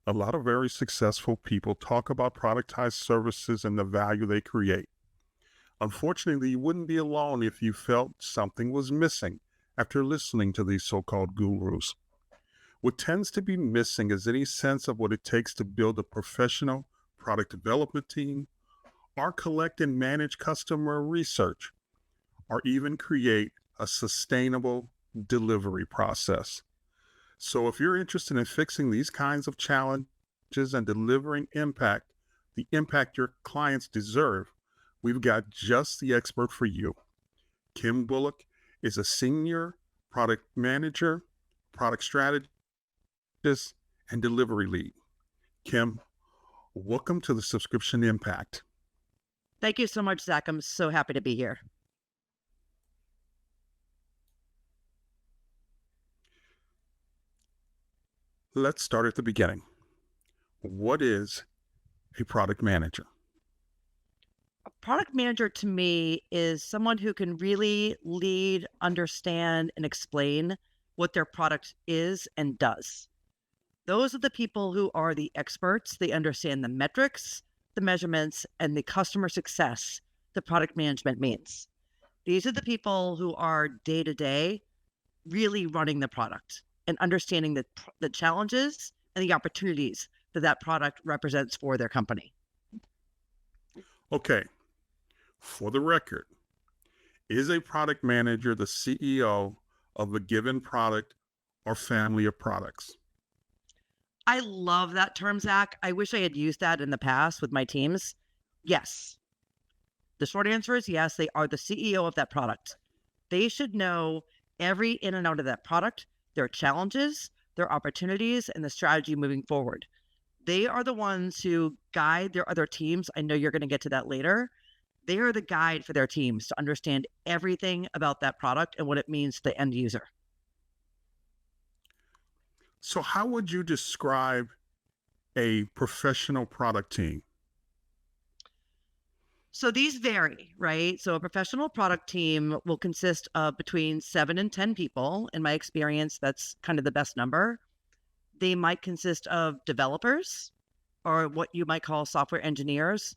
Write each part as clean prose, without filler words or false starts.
A lot of very successful people talk about productized services and the value they create. Unfortunately, you wouldn't be alone if you felt something was missing after listening to these so called gurus. What tends to be missing is any sense of what it takes to build a professional product development team, or collect and manage customer research, or even create a sustainable delivery process. So, if you're interested in fixing these kinds of challenges and delivering the impact your clients deserve, we've got just the expert for you. Kim Bullock is a senior product manager, product strategist, and delivery lead. Kim, welcome to the Subscription Impact. Thank you so much, Zach. I'm so happy to be here. Let's start at the beginning. What is a product manager? A product manager to me is someone who can really lead, understand, and explain what their product is and does. Those are the people who are the experts. They understand the metrics, the measurements, and the customer success the product management means. These are the people who are day to day really running the product and understanding the challenges and the opportunities that that product represents for their company. Okay, for the record, is a product manager the CEO of a given product or family of products? I love that term, Zach. I wish I had used that in the past with my teams. Yes. The short answer is yes, they are the CEO of that product. They should know every in and out of that product, their challenges, their opportunities, and the strategy moving forward. They are the ones who guide their other teams. I know you're going to get to that later. They are the guide for their teams to understand everything about that product and what it means to the end user. So, how would you describe a professional product team? So these vary, right? So a professional product team will consist of between 7 and 10 people. In my experience, that's kind of the best number. They might consist of developers or what you might call software engineers.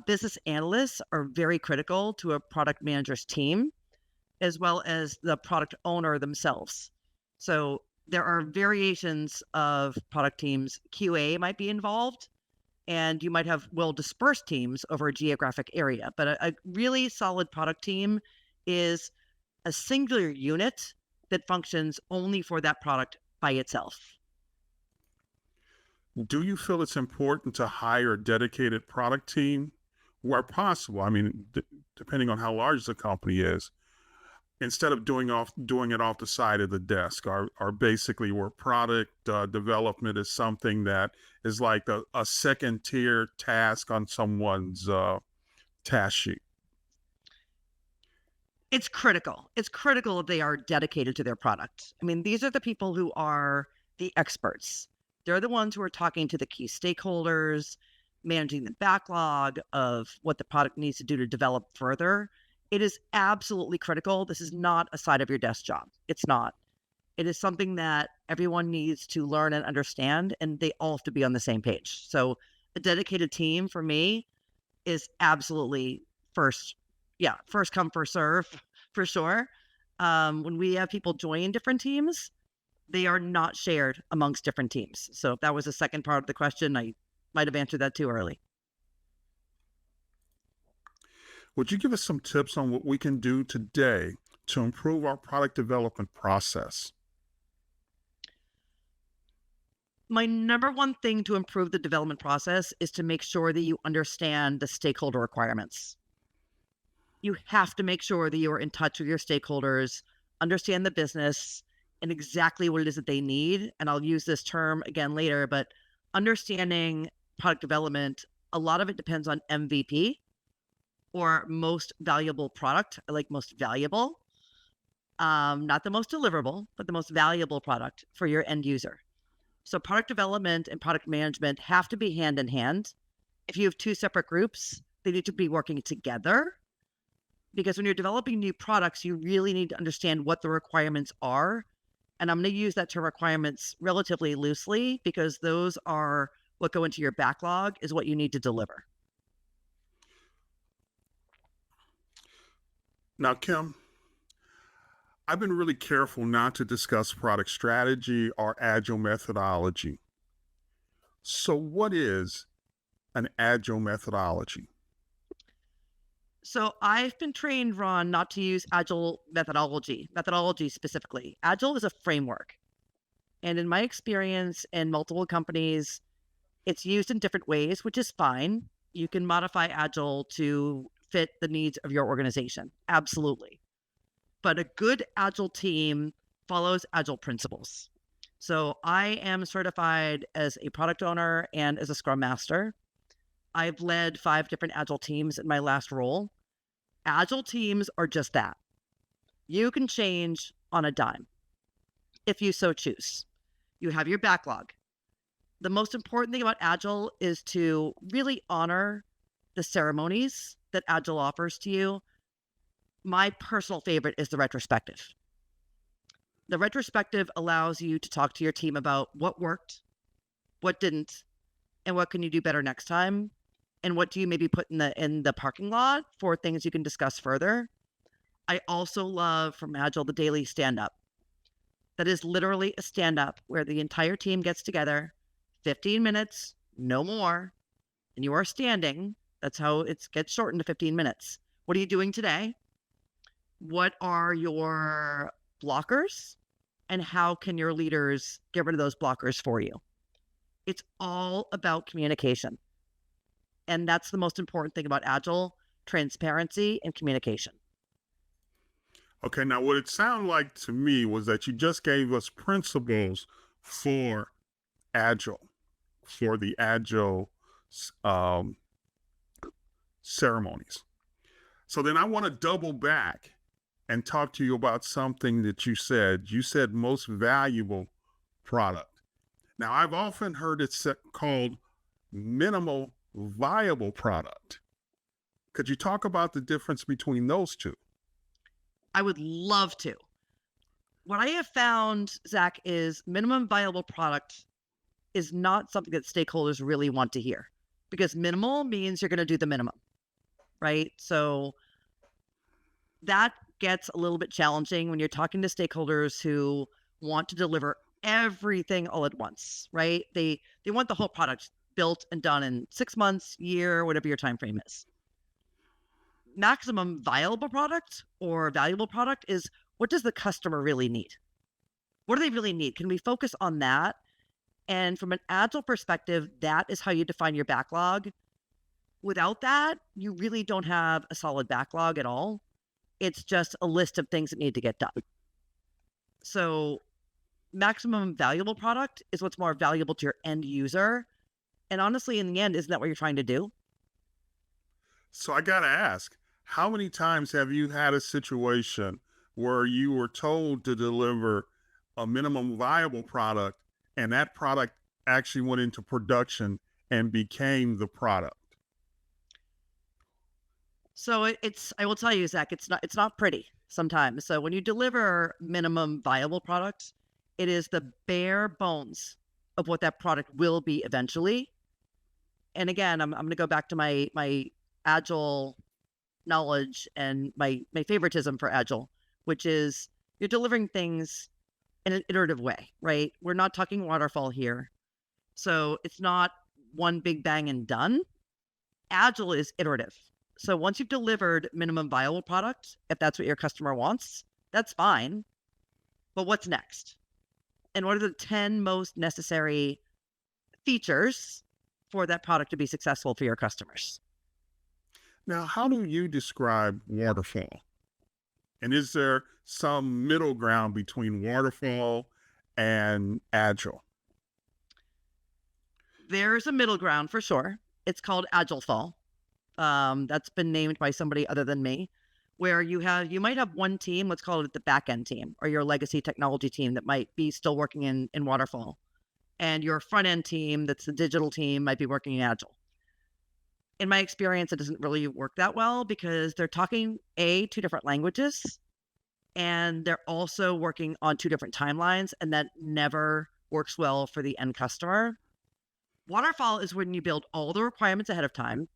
Business analysts are very critical to a product manager's team, as well as the product owner themselves. So there are variations of product teams. QA might be involved, and you might have well dispersed teams over a geographic area. But a really solid product team is a singular unit that functions only for that product by itself. Do you feel it's important to hire a dedicated product team where possible? I mean, depending on how large the company is, instead of doing it off the side of the desk, or basically where product development is something that is like a second tier task on someone's task sheet. It's critical. It's critical that they are dedicated to their product. I mean, these are the people who are the experts. They're the ones who are talking to the key stakeholders, managing the backlog of what the product needs to do to develop further. It is absolutely critical. This is not a side of your desk job. It's not. It is something that everyone needs to learn and understand, and they all have to be on the same page. So a dedicated team for me is absolutely first, yeah, first come, first serve for sure. When we have people join different teams, they are not shared amongst different teams. So if that was the second part of the question, I might have answered that too early. Would you give us some tips on what we can do today to improve our product development process? My number one thing to improve the development process is to make sure that you understand the stakeholder requirements. You have to make sure that you are in touch with your stakeholders, understand the business and exactly what it is that they need. And I'll use this term again later, but understanding product development, a lot of it depends on MVP or most valuable product. I like most valuable, not the most deliverable, but the most valuable product for your end user. So product development and product management have to be hand in hand. If you have two separate groups, they need to be working together, because when you're developing new products, you really need to understand what the requirements are And I'm going to use that term requirements relatively loosely because those are what go into your backlog is what you need to deliver. Now, Kim, I've been really careful not to discuss product strategy or agile methodology. So, what is an agile methodology? So I've been trained, Ron, not to use agile methodology specifically. Agile is a framework. And in my experience in multiple companies, it's used in different ways, which is fine. You can modify agile to fit the needs of your organization. Absolutely. But a good agile team follows agile principles. So I am certified as a product owner and as a scrum master. I've led 5 different agile teams in my last role. Agile teams are just that. You can change on a dime if you so choose. You have your backlog. The most important thing about Agile is to really honor the ceremonies that Agile offers to you. My personal favorite is the retrospective. The retrospective allows you to talk to your team about what worked, what didn't, and what can you do better next time, and what do you maybe put in the parking lot for things you can discuss further. I also love from Agile the daily stand up. That is literally a stand up where the entire team gets together, 15 minutes, no more, and you are standing. That's how it gets shortened to 15 minutes. What are you doing today? What are your blockers? And how can your leaders get rid of those blockers for you? It's all about communication. And that's the most important thing about Agile, transparency and communication. Okay, now what it sounded like to me was that you just gave us principles for agile, for the agile um, ceremonies. So then I want to double back and talk to you about something that you said. You said most valuable product. Now, I've often heard it called minimal viable product. Could you talk about the difference between those two? I would love to. What I have found, Zach, is minimum viable product is not something that stakeholders really want to hear because minimal means you're going to do the minimum, right? So that gets a little bit challenging when you're talking to stakeholders who want to deliver everything all at once, right? They want the whole product built and done in 6 months, year, whatever your time frame is. Maximum viable product or valuable product is what does the customer really need? What do they really need? Can we focus on that? And from an agile perspective, that is how you define your backlog. Without that, you really don't have a solid backlog at all. It's just a list of things that need to get done. So maximum valuable product is what's more valuable to your end user. And honestly, in the end, isn't that what you're trying to do? So I got to ask, how many times have you had a situation where you were told to deliver a minimum viable product and that product actually went into production and became the product? So I will tell you, Zach, it's not pretty sometimes. So when you deliver minimum viable products, it is the bare bones of what that product will be eventually. And again, I'm going to go back to my agile knowledge and my favoritism for agile, which is you're delivering things in an iterative way, right? We're not talking waterfall here. So it's not one big bang and done. Agile is iterative. So once you've delivered minimum viable product, if that's what your customer wants, that's fine. But what's next? And what are the 10 most necessary features for that product to be successful for your customers? Now, how do you describe waterfall? And is there some middle ground between waterfall and agile? There's a middle ground for sure. It's called Agile Fall. That's been named by somebody other than me, where you might have one team, let's call it the back end team, or your legacy technology team that might be still working in waterfall, and your front end team, that's the digital team, might be working in agile. In my experience, it doesn't really work that well because they're talking two different languages, and they're also working on two different timelines, and that never works well for the end customer. Waterfall is when you build all the requirements ahead of time.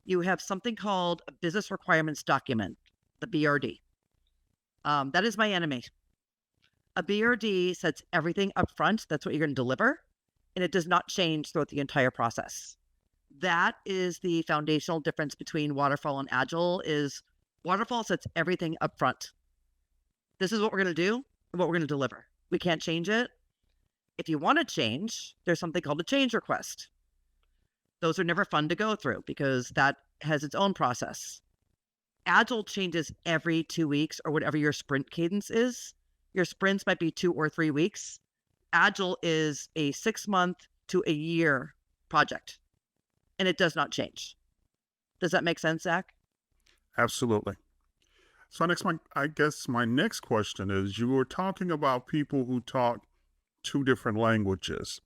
You have something called a business requirements document, the BRD. That is my enemy. A BRD sets everything up front. That's what you're going to deliver, and it does not change throughout the entire process. That is the foundational difference between waterfall and agile. Is waterfall sets everything up front. This is what we're going to do and what we're going to deliver. We can't change it. If you want to change, there's something called a change request. Those are never fun to go through because that has its own process. Agile changes every 2 weeks or whatever your sprint cadence is. Your sprints might be 2 or 3 weeks. Agile is a 6-month to a year project, and it does not change. Does that make sense, Zach? Absolutely. So I guess my next question is, you were talking about people who talk two different languages.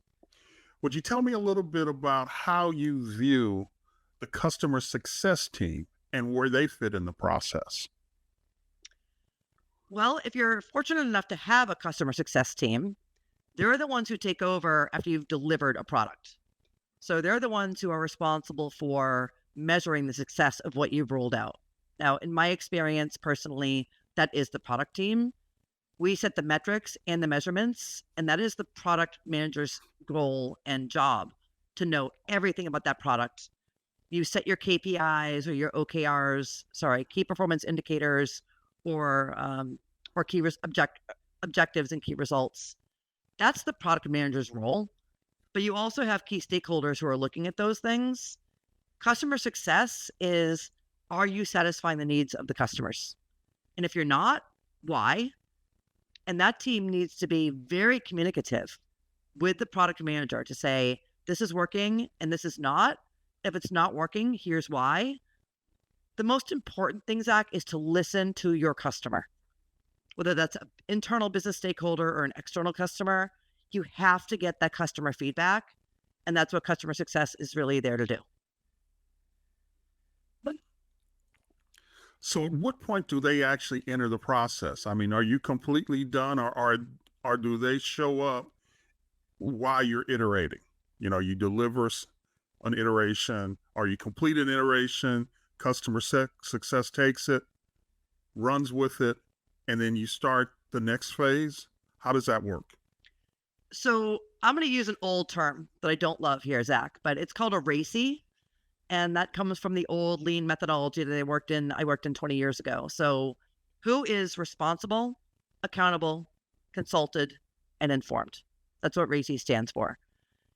Would you tell me a little bit about how you view the customer success team and where they fit in the process? Well, if you're fortunate enough to have a customer success team, they're the ones who take over after you've delivered a product. So they're the ones who are responsible for measuring the success of what you've rolled out. Now, in my experience personally, that is the product team. We set the metrics and the measurements, and that is the product manager's goal and job to know everything about that product. You set your KPIs or your OKRs, key performance indicators, or objectives and key results. That's the product manager's role. But you also have key stakeholders who are looking at those things. Customer success is, are you satisfying the needs of the customers? And if you're not, why? And that team needs to be very communicative with the product manager to say, this is working and this is not. If it's not working, here's why. The most important thing, Zach, is to listen to your customer. Whether that's an internal business stakeholder or an external customer, you have to get that customer feedback. And that's what customer success is really there to do. So at what point do they actually enter the process? I mean, are you completely done, or do they show up while you're iterating? You deliver an iteration, or you complete an iteration, customer success takes it, runs with it, and then you start the next phase? How does that work? So I'm going to use an old term that I don't love here, Zach, but it's called a RACI. And that comes from the old lean methodology that I worked in 20 years ago. So who is responsible, accountable, consulted, and informed? That's what RACI stands for.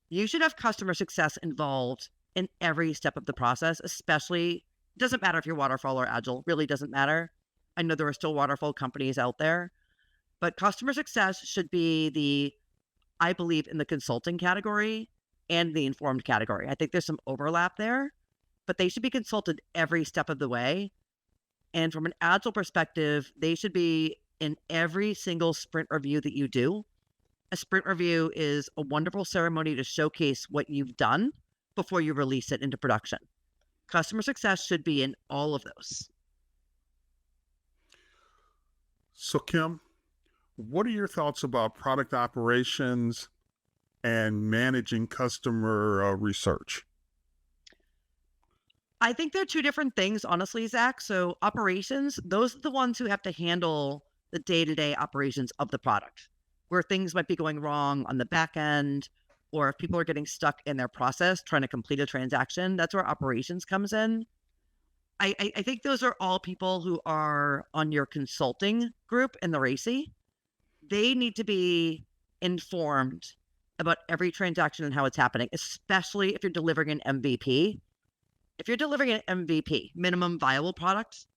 You should have customer success involved in every step of the process, especially, it doesn't matter if you're waterfall or agile, really doesn't matter. I know there are still waterfall companies out there, but customer success should be I believe, in the consulting category and the informed category. I think there's some overlap there, but they should be consulted every step of the way. And from an agile perspective, they should be in every single sprint review that you do. A sprint review is a wonderful ceremony to showcase what you've done before you release it into production. Customer success should be in all of those. So, Kim, what are your thoughts about product operations and managing customer research? I think they're two different things, honestly, Zach. So operations, those are the ones who have to handle the day-to-day operations of the product, where things might be going wrong on the back end, or if people are getting stuck in their process trying to complete a transaction, that's where operations comes in. I think those are all people who are on your consulting group in the RACI. They need to be informed about every transaction and how it's happening, especially if you're delivering an MVP. If you're delivering an MVP, minimum viable product,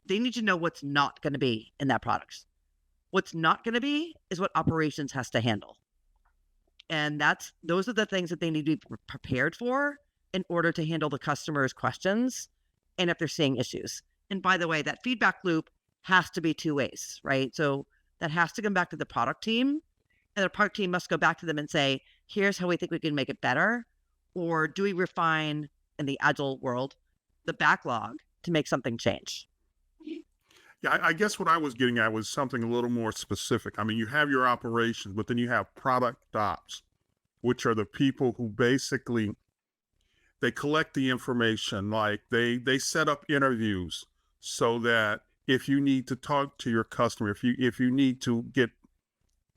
they need to know what's not going to be in that product. What's not going to be is what operations has to handle. And those are the things that they need to be prepared for in order to handle the customer's questions and if they're seeing issues. And by the way, that feedback loop has to be 2 ways, right? So that has to come back to the product team, and the product team must go back to them and say, here's how we think we can make it better. Or do we refine, in the agile world, the backlog to make something change? Yeah, I guess what I was getting at was something a little more specific. I mean, you have your operations, but then you have product ops, which are the people who basically they collect the information. Like they set up interviews so that if you need to talk to your customer, if you need to get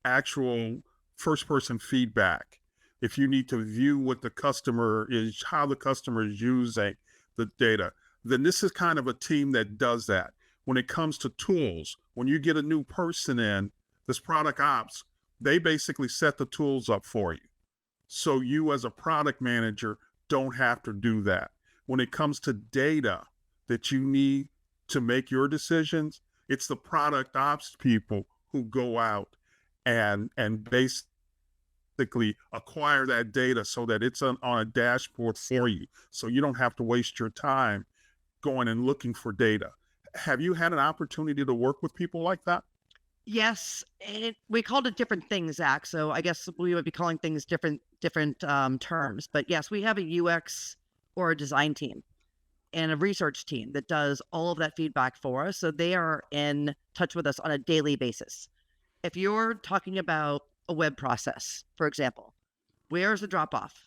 actual first person feedback, if you need to view what the customer is, how the customer is using the data, then this is kind of a team that does that. When it comes to tools, when you get a new person in, this product ops, they basically set the tools up for you. So you as a product manager don't have to do that. When it comes to data that you need to make your decisions, it's the product ops people who go out and basically acquire that data so that it's on a dashboard for you. So you don't have to waste your time going and looking for data. Have you had an opportunity to work with people like that? Yes, we called it different things, Zach. So I guess we would be calling things different terms. But yes, we have a UX or a design team and a research team that does all of that feedback for us. So they are in touch with us on a daily basis. If you're talking about a web process, for example, where is the drop off?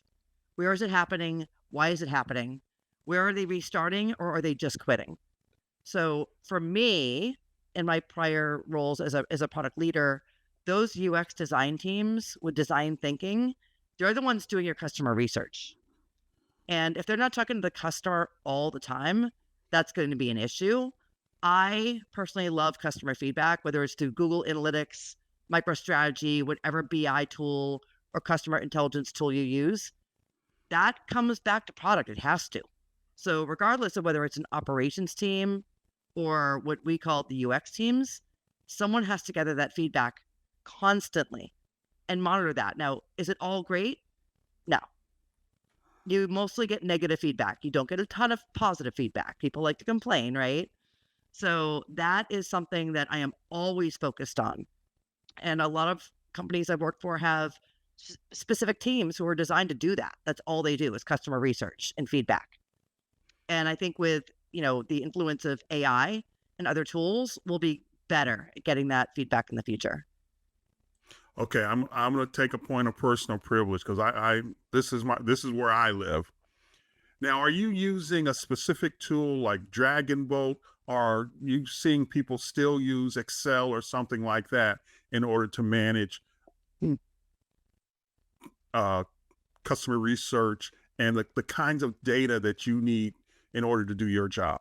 Where is it happening? Why is it happening? Where are they restarting or are they just quitting? So for me, in my prior roles as a product leader, those UX design teams with design thinking, they're the ones doing your customer research. And if they're not talking to the customer all the time, that's going to be an issue. I personally love customer feedback, whether it's through Google Analytics, MicroStrategy, whatever BI tool or customer intelligence tool you use. That comes back to product. It has to. So regardless of whether it's an operations team or what we call the UX teams, someone has to gather that feedback constantly and monitor that. Now, is it all great? No. You mostly get negative feedback. You don't get a ton of positive feedback. People like to complain, right? So that is something that I am always focused on. And a lot of companies I've worked for have specific teams who are designed to do that. That's all they do is customer research and feedback. And I think with, the influence of AI and other tools, we'll be better at getting that feedback in the future. Okay, I'm going to take a point of personal privilege because I this is where I live. Now, are you using a specific tool like Dragon Bolt, or are you seeing people still use Excel or something like that in order to manage uh, customer research and the kinds of data that you need in order to do your job?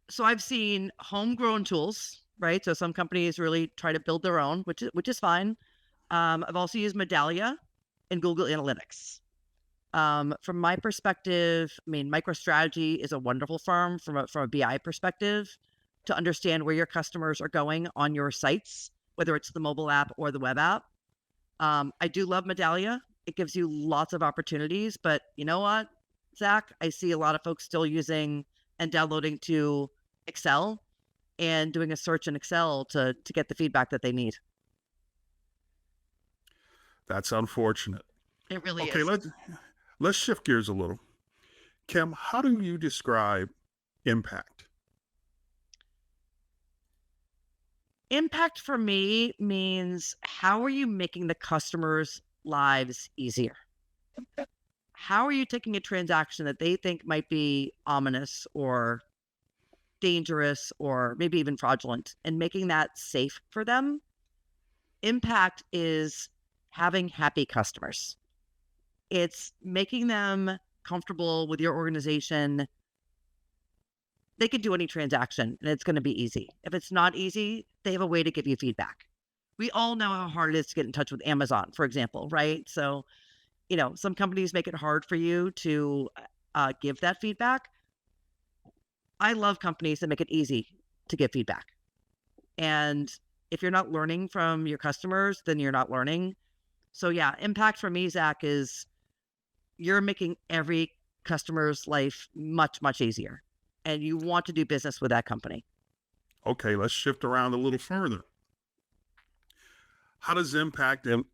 So I've seen homegrown tools, right? So some companies really try to build their own, which is fine. I've also used Medallia and Google Analytics. From my perspective, I mean, MicroStrategy is a wonderful firm from a BI perspective to understand where your customers are going on your sites, whether it's the mobile app or the web app. I do love Medallia. It gives you lots of opportunities, but you know what, Zach? I see a lot of folks still using and downloading to Excel and doing a search in Excel to get the feedback that they need. That's unfortunate. It really Okay, is. let's shift gears a little. Kim, how do you describe impact? Impact for me means how are you making the customers' lives easier? How are you taking a transaction that they think might be ominous or dangerous or maybe even fraudulent and making that safe for them? Impact is having happy customers. It's making them comfortable with your organization. They can do any transaction and it's going to be easy. If it's not easy, they have a way to give you feedback. We all know how hard it is to get in touch with Amazon, for example, right? So, some companies make it hard for you to give that feedback. I love companies that make it easy to give feedback. And if you're not learning from your customers, then you're not learning. So, yeah, impact for me, Zach, is you're making every customer's life much, much easier. And you want to do business with that company. Okay, let's shift around a little further. How does impact and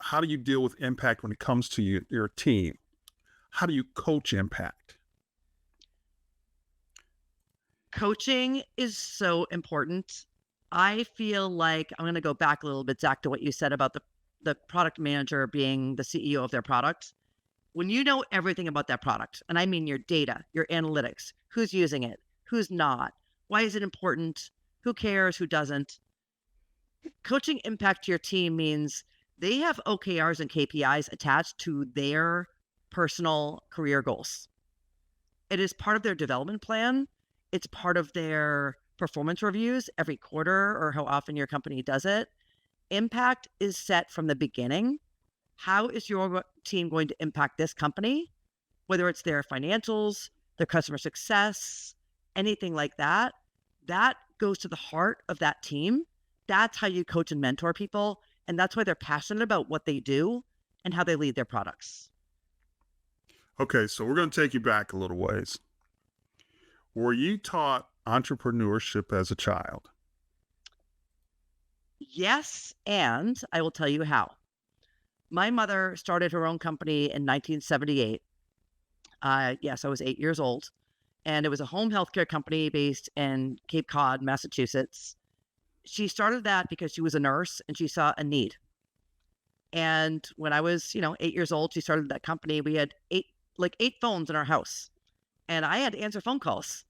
how do you deal with impact when it comes to your team? How do you coach impact? Coaching is so important. I feel like I'm going to go back a little bit, Zach, to what you said about the product manager being the CEO of their product. When you know everything about that product, and I mean your data, your analytics, who's using it, who's not, why is it important, who cares, who doesn't, coaching impact to your team means they have OKRs and KPIs attached to their personal career goals. It is part of their development plan. It's part of their performance reviews every quarter or how often your company does it. Impact is set from the beginning. How is your team going to impact this company? Whether it's their financials, their customer success, anything like that, that goes to the heart of that team. That's how you coach and mentor people. And that's why they're passionate about what they do and how they lead their products. Okay, so we're going to take you back a little ways. Were you taught entrepreneurship as a child? Yes, and I will tell you how. My mother started her own company in 1978. Yes, I was 8 years old. And it was a home healthcare company based in Cape Cod, Massachusetts. She started that because she was a nurse and she saw a need. And when I was, 8 years old, she started that company. We had eight phones in our house, and I had to answer phone calls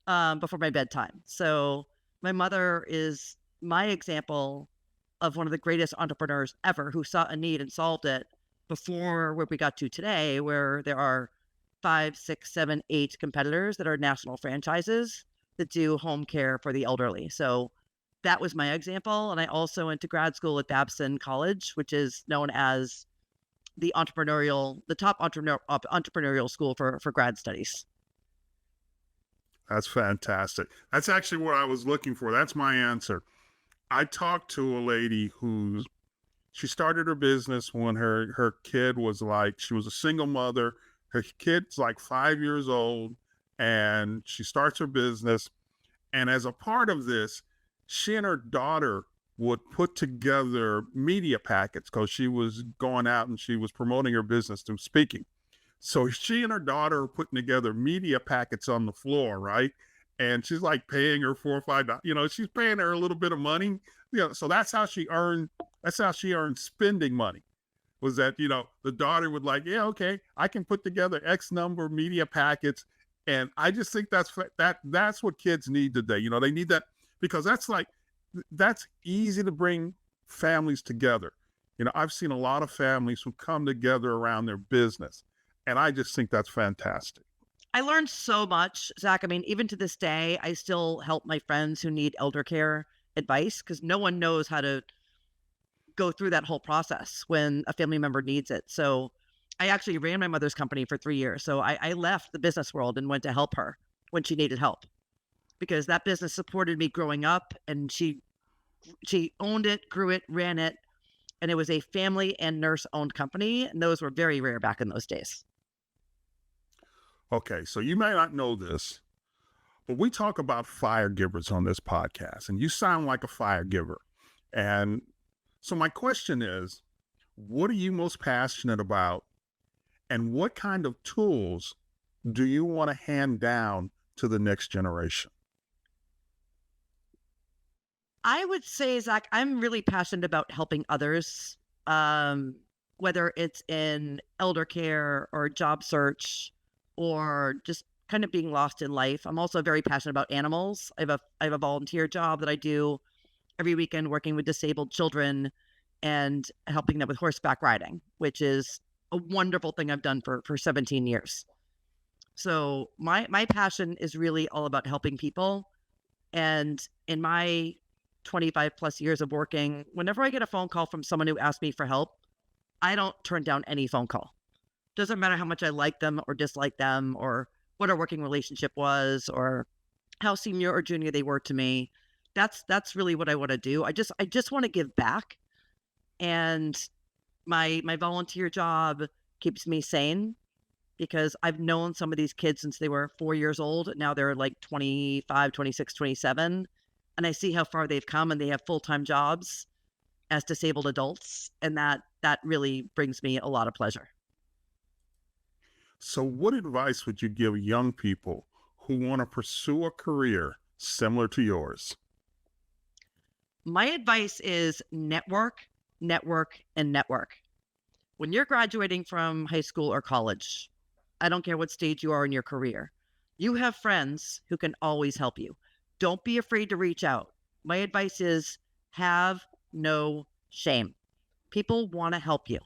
before my bedtime. So my mother is my example of one of the greatest entrepreneurs ever who saw a need and solved it before where we got to today, where there are 5, 6, 7, 8 competitors that are national franchises that do home care for the elderly. So that was my example. And I also went to grad school at Babson College, which is known as the top entrepreneurial school for grad studies. That's fantastic. That's actually what I was looking for. That's my answer. I talked to a lady she started her business when her kid was like, she was a single mother. Her kid's like 5 years old, and she starts her business. And as a part of this, she and her daughter would put together media packets because she was going out and she was promoting her business through speaking. So she and her daughter are putting together media packets on the floor, right? And she's like paying her $4 or $5. She's paying her a little bit of money. So that's how she earned. That's how she earned spending money. Was that the daughter would like, yeah, okay, I can put together X number of media packets, and I just think that's what kids need today. They need that because that's easy to bring families together. I've seen a lot of families who come together around their business, and I just think that's fantastic. I learned so much, Zach. I mean, even to this day, I still help my friends who need elder care advice because no one knows how to go through that whole process when a family member needs it. So I actually ran my mother's company for 3 years. So I left the business world and went to help her when she needed help because that business supported me growing up, and she owned it, grew it, ran it, and it was a family and nurse owned company. And those were very rare back in those days. Okay, so you may not know this, but we talk about fire givers on this podcast, and you sound like a fire giver. And so my question is, what are you most passionate about, and what kind of tools do you want to hand down to the next generation? I would say, Zach, I'm really passionate about helping others, whether it's in elder care or job search or just kind of being lost in life. I'm also very passionate about animals. I have a volunteer job that I do every weekend working with disabled children and helping them with horseback riding, which is a wonderful thing I've done for 17 years. So my passion is really all about helping people. And in my 25 plus years of working, whenever I get a phone call from someone who asks me for help, I don't turn down any phone call. Doesn't matter how much I like them or dislike them or what our working relationship was or how senior or junior they were to me. That's really what I want to do. I just want to give back. And my volunteer job keeps me sane because I've known some of these kids since they were 4 years old. Now they're like 25, 26, 27. And I see how far they've come, and they have full-time jobs as disabled adults. And that really brings me a lot of pleasure. So what advice would you give young people who want to pursue a career similar to yours? My advice is network, network, and network. When you're graduating from high school or college, I don't care what stage you are in your career, you have friends who can always help you. Don't be afraid to reach out. My advice is have no shame. People want to help you.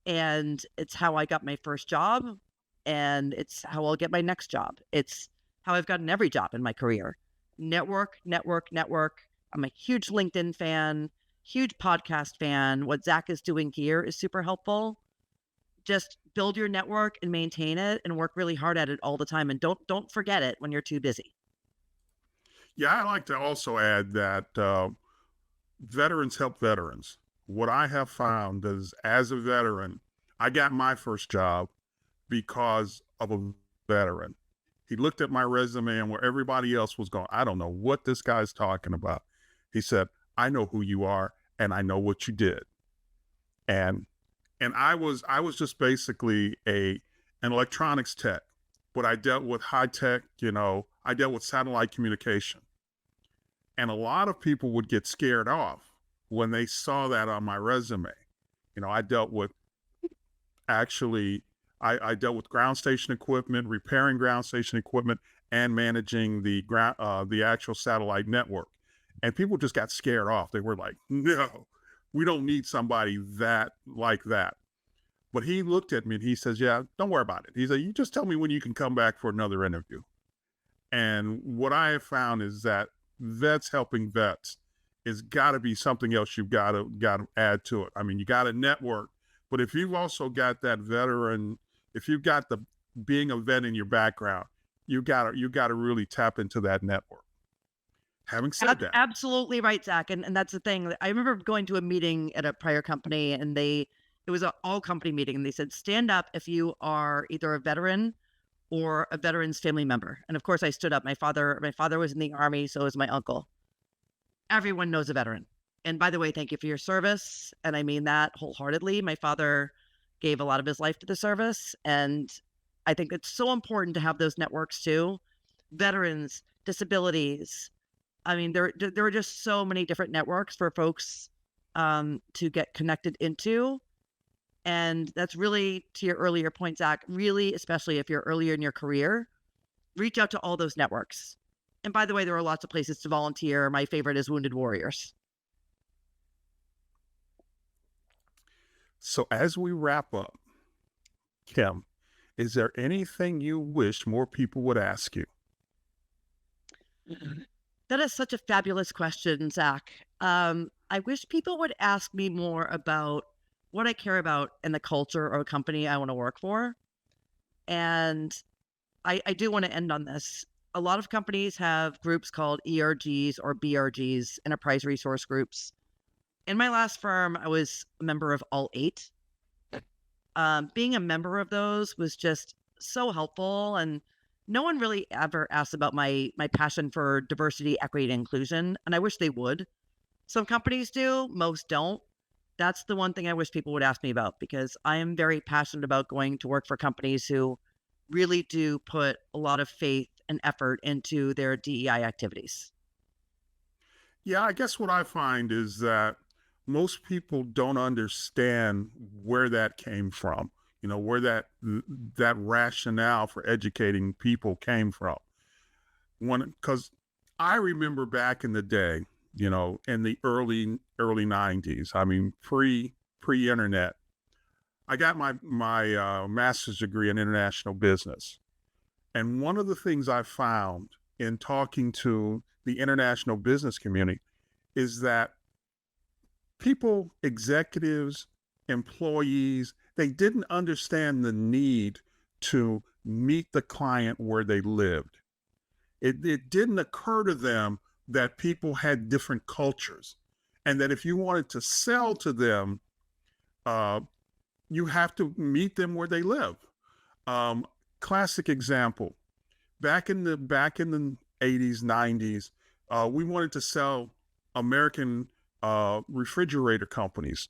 And it's how I got my first job, and it's how I'll get my next job. It's how I've gotten every job in my career. Network, network, network. I'm a huge LinkedIn fan, huge podcast fan. What Zach is doing here is super helpful. Just build your network and maintain it and work really hard at it all the time, and don't forget it when you're too busy. Yeah, I like to also add that veterans help veterans. What I have found is, as a veteran, I got my first job because of a veteran. He looked at my resume and where everybody else was going, I don't know what this guy's talking about. He said, I know who you are and I know what you did. And I was just basically an electronics tech, but I dealt with high tech, I dealt with satellite communication. And a lot of people would get scared off when they saw that on my resume. I dealt with actually, I dealt with ground station equipment, repairing ground station equipment, and managing the actual satellite network. And people just got scared off. They were like, "No, we don't need somebody that like that." But he looked at me and he says, "Yeah, don't worry about it." He said, "You just tell me when you can come back for another interview." And what I have found is that vets helping vets is got to be something else you've got to add to it. I mean, you got to network, but if you've also got that veteran, if you've got the being a vet in your background, you got to really tap into that network. Having said that, Absolutely right, Zach. And that's the thing. I remember going to a meeting at a prior company, and it was an all company meeting, and they said, stand up if you are either a veteran or a veteran's family member. And of course I stood up. My father was in the Army, so was my uncle. Everyone knows a veteran. And by the way, thank you for your service. And I mean that wholeheartedly. My father gave a lot of his life to the service. And I think it's so important to have those networks too. Veterans, disabilities. I mean, there are just so many different networks for folks to get connected into. And that's really, to your earlier point, Zach, really, especially if you're earlier in your career, reach out to all those networks. And by the way, there are lots of places to volunteer. My favorite is Wounded Warriors. so as we wrap up, Kim, is there anything you wish more people would ask you? That is such a fabulous question, Zach. I wish people would ask me more about what I care about in the culture or company I want to work for. And I do want to end on this. A lot of companies have groups called ERGs or BRGs, enterprise resource groups. In my last firm, I was a member of all eight. Being a member of those was just so helpful, and no one really ever asked about my passion for diversity, equity, and inclusion, and I wish they would. Some companies do, most don't. That's the one thing I wish people would ask me about, because I am very passionate about going to work for companies who really do put a lot of faith and effort into their DEI activities. Yeah, I guess what I find is that most people don't understand where that came from, where that rationale for educating people came from. Because I remember back in the day, in the early 90s, I mean, pre-internet, I got my master's degree in international business. And one of the things I found in talking to the international business community is that people, executives, employees, they didn't understand the need to meet the client where they lived. It didn't occur to them that people had different cultures, and that if you wanted to sell to them, uh, you have to meet them where they live. Um, Classic example: back in the 80s, 90s, we wanted to sell American refrigerator companies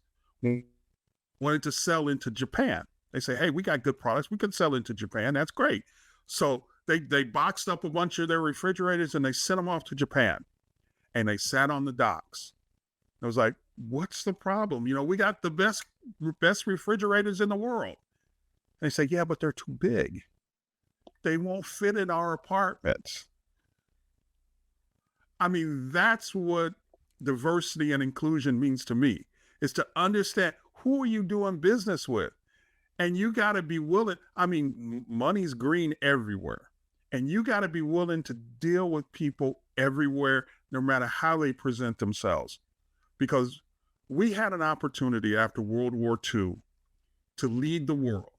wanted to sell into Japan. They say, hey, we got good products. We can sell into Japan. That's great. So They boxed up a bunch of their refrigerators and they sent them off to Japan, and they sat on the docks. I was like, what's the problem? We got the best refrigerators in the world. And they say, yeah, but they're too big. They won't fit in our apartments. I mean, that's what diversity and inclusion means to me, is to understand who are you doing business with. And you got to be willing. I mean, money's green everywhere. And you got to be willing to deal with people everywhere, no matter how they present themselves. Because we had an opportunity after World War II to lead the world,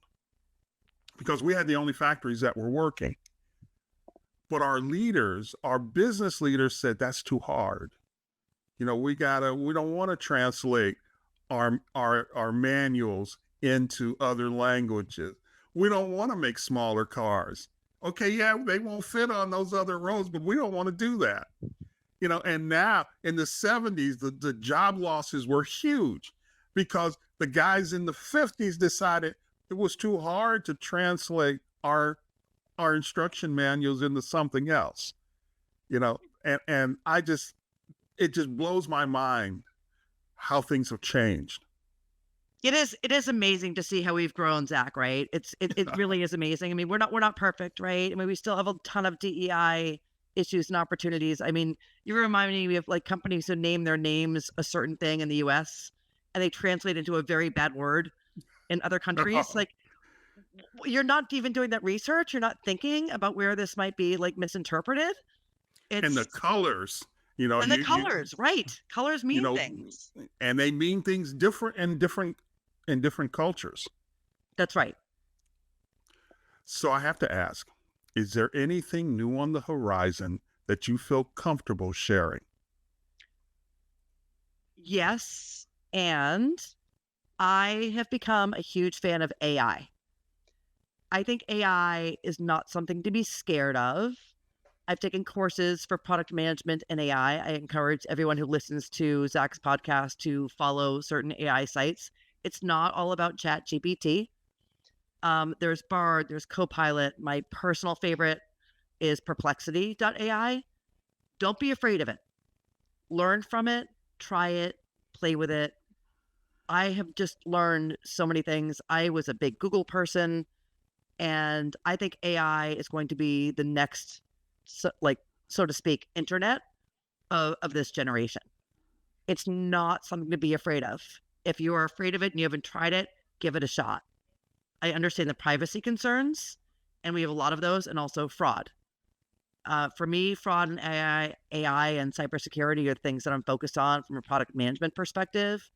because we had the only factories that were working. But our leaders, our business leaders, said that's too hard. We don't want to translate our manuals into other languages. We don't want to make smaller cars. Okay, yeah, they won't fit on those other roads, but we don't want to do that. And now in the 70s, the job losses were huge because the guys in the 50s decided it was too hard to translate our instruction manuals into something else. And it just blows my mind how things have changed. It is amazing to see how we've grown, Zach, right? It really is amazing. I mean, we're not perfect, right? I mean, we still have a ton of DEI issues and opportunities. I mean, you remind me of like companies who name their names a certain thing in the US and they translate into a very bad word in other countries. Like, you're not even doing that research. You're not thinking about where this might be like misinterpreted. And the colors, and the colors, right? Colors mean things, and they mean things different in different cultures. That's right. So I have to ask, is there anything new on the horizon that you feel comfortable sharing? Yes, and I have become a huge fan of AI. I think AI is not something to be scared of. I've taken courses for product management and AI. I encourage everyone who listens to Zach's podcast to follow certain AI sites. It's not all about ChatGPT. There's Bard, there's Copilot. My personal favorite is Perplexity.ai. Don't be afraid of it. Learn from it, try it, play with it. I have just learned so many things. I was a big Google person, and I think AI is going to be the next, so to speak, internet of this generation. It's not something to be afraid of. If you are afraid of it and you haven't tried it, give it a shot. I understand the privacy concerns, and we have a lot of those, and also fraud. For me, fraud and AI and cybersecurity are things that I'm focused on from a product management perspective.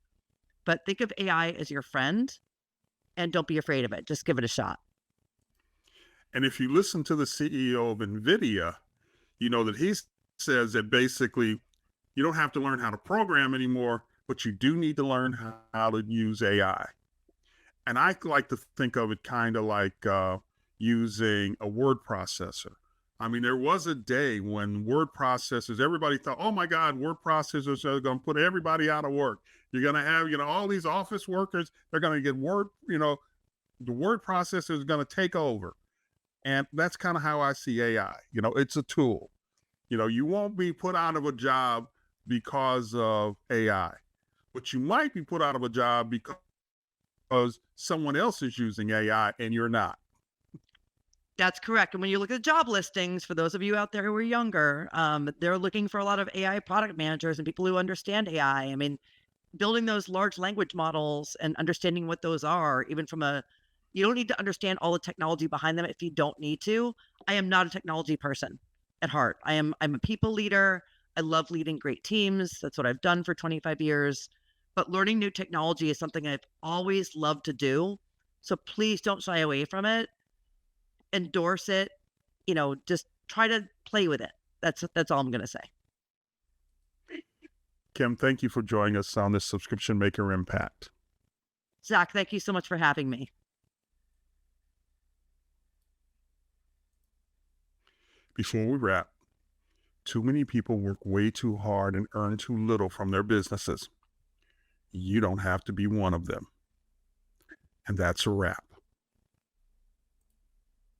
But think of AI as your friend, and don't be afraid of it. Just give it a shot. And if you listen to the CEO of NVIDIA, you know that he says that basically you don't have to learn how to program anymore, but you do need to learn how to use AI. And I like to think of it kind of like using a word processor. I mean, there was a day when word processors, everybody thought, oh my God, word processors are going to put everybody out of work. You're going to have, all these office workers, they're going to get the word processor is going to take over. And that's kind of how I see AI. It's a tool. You won't be put out of a job because of AI, but you might be put out of a job because someone else is using AI and you're not. That's correct. And when you look at job listings, for those of you out there who are younger, they're looking for a lot of AI product managers and people who understand AI. I mean, building those large language models and understanding what those are, even from you don't need to understand all the technology behind them if you don't need to. I am not a technology person at heart. I'm a people leader. I love leading great teams. That's what I've done for 25 years. But learning new technology is something I've always loved to do. So please don't shy away from it. Endorse it. Just try to play with it. That's all I'm going to say. Kim, thank you for joining us on this Subscription Maker Impact. Zach, thank you so much for having me. Before we wrap, too many people work way too hard and earn too little from their businesses. You don't have to be one of them. And that's a wrap.